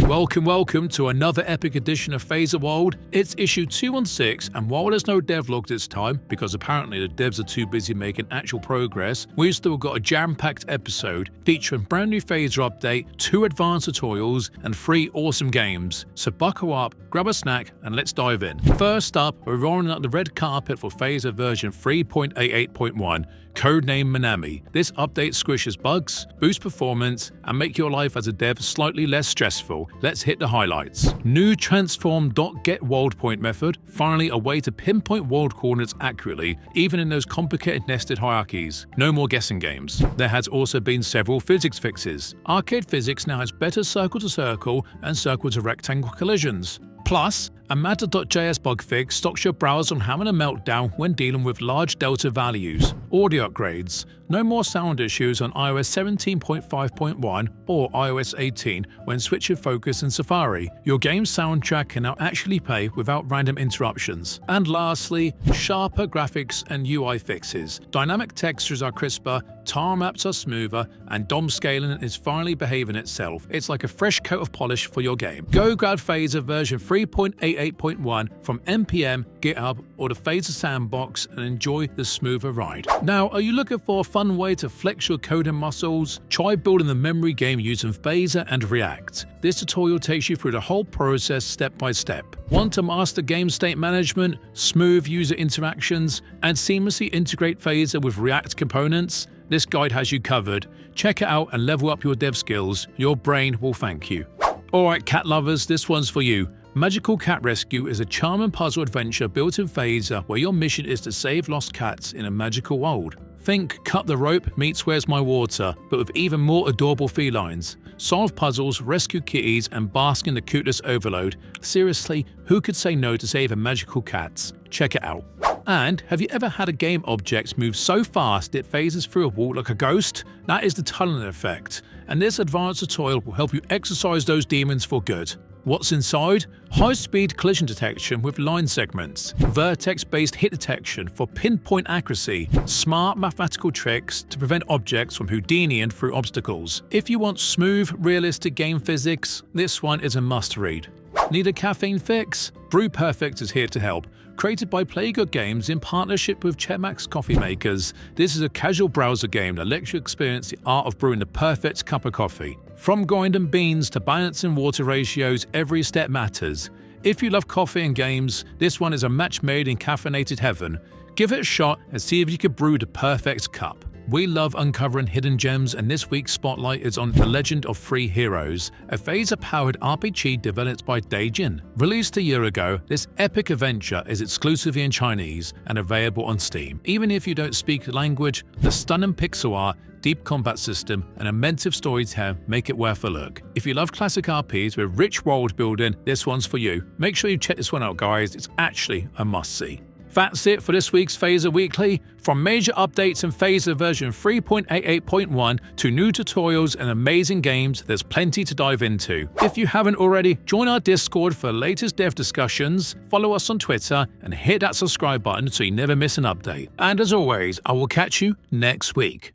Welcome to another epic edition of Phaser World. It's issue 216, and while there's no devlog this time, because apparently the devs are too busy making actual progress, we've still got a jam-packed episode featuring brand new Phaser update, 2 advanced tutorials, and 3 awesome games. So buckle up, grab a snack, and let's dive in. First up, we're rolling out the red carpet for Phaser version 3.88.1, codename Minami. This update squishes bugs, boosts performance, and make your life as a dev slightly less stressful. Let's hit the highlights. New transform.getWorldPoint method, finally a way to pinpoint world coordinates accurately, even in those complicated nested hierarchies. No more guessing games. There has also been several physics fixes. Arcade physics now has better circle-to-circle and circle-to-rectangle collisions. Plus, a matter.js bug fix stocks your browser on having a meltdown when dealing with large delta values. Audio upgrades. No more sound issues on iOS 17.5.1 or iOS 18 when switching focus in Safari. Your game's soundtrack can now actually play without random interruptions. And lastly, sharper graphics and UI fixes. Dynamic textures are crisper, tile maps are smoother, and DOM scaling is finally behaving itself. It's like a fresh coat of polish for your game. Go grab Phaser version 3.88.1 from NPM, GitHub, or the Phaser Sandbox and enjoy the smoother ride. Now, are you looking for a fun way to flex your coding muscles? Try building the memory game using Phaser and React. This tutorial takes you through the whole process step by step. Want to master game state management, smooth user interactions, and seamlessly integrate Phaser with React components? This guide has you covered. Check it out and level up your dev skills. Your brain will thank you. Alright cat lovers, this one's for you. Magical Cat Rescue is a charm and puzzle adventure built in Phaser where your mission is to save lost cats in a magical world. Think Cut the Rope meets Where's My Water, but with even more adorable felines. Solve puzzles, rescue kitties, and bask in the cuteness overload. Seriously, who could say no to saving magical cats? Check it out. And have you ever had a game object move so fast it phases through a wall like a ghost? That is the tunneling effect, and this advanced tutorial will help you exorcise those demons for good. What's inside? High-speed collision detection with line segments, vertex-based hit detection for pinpoint accuracy, smart mathematical tricks to prevent objects from Houdiniing through obstacles. If you want smooth, realistic game physics, this one is a must-read. Need a caffeine fix? Brew Perfect is here to help. Created by Playgood Games in partnership with Chemex Coffee Makers, this is a casual browser game that lets you experience the art of brewing the perfect cup of coffee. From grinding beans to balancing water ratios, every step matters. If you love coffee and games, this one is a match made in caffeinated heaven. Give it a shot and see if you can brew the perfect cup. We love uncovering hidden gems, and this week's spotlight is on The Legend of Three Heroes, a Phaser-powered RPG developed by Daijin. Released a year ago, this epic adventure is exclusively in Chinese and available on Steam. Even if you don't speak the language, the stunning pixel art, deep combat system, and immersive storytelling make it worth a look. If you love classic RPs with rich world building, this one's for you. Make sure you check this one out, guys. It's actually a must-see. That's it for this week's Phaser Weekly. From major updates in Phaser version 3.88.1 to new tutorials and amazing games, there's plenty to dive into. If you haven't already, join our Discord for the latest dev discussions, follow us on Twitter, and hit that subscribe button so you never miss an update. And as always, I will catch you next week.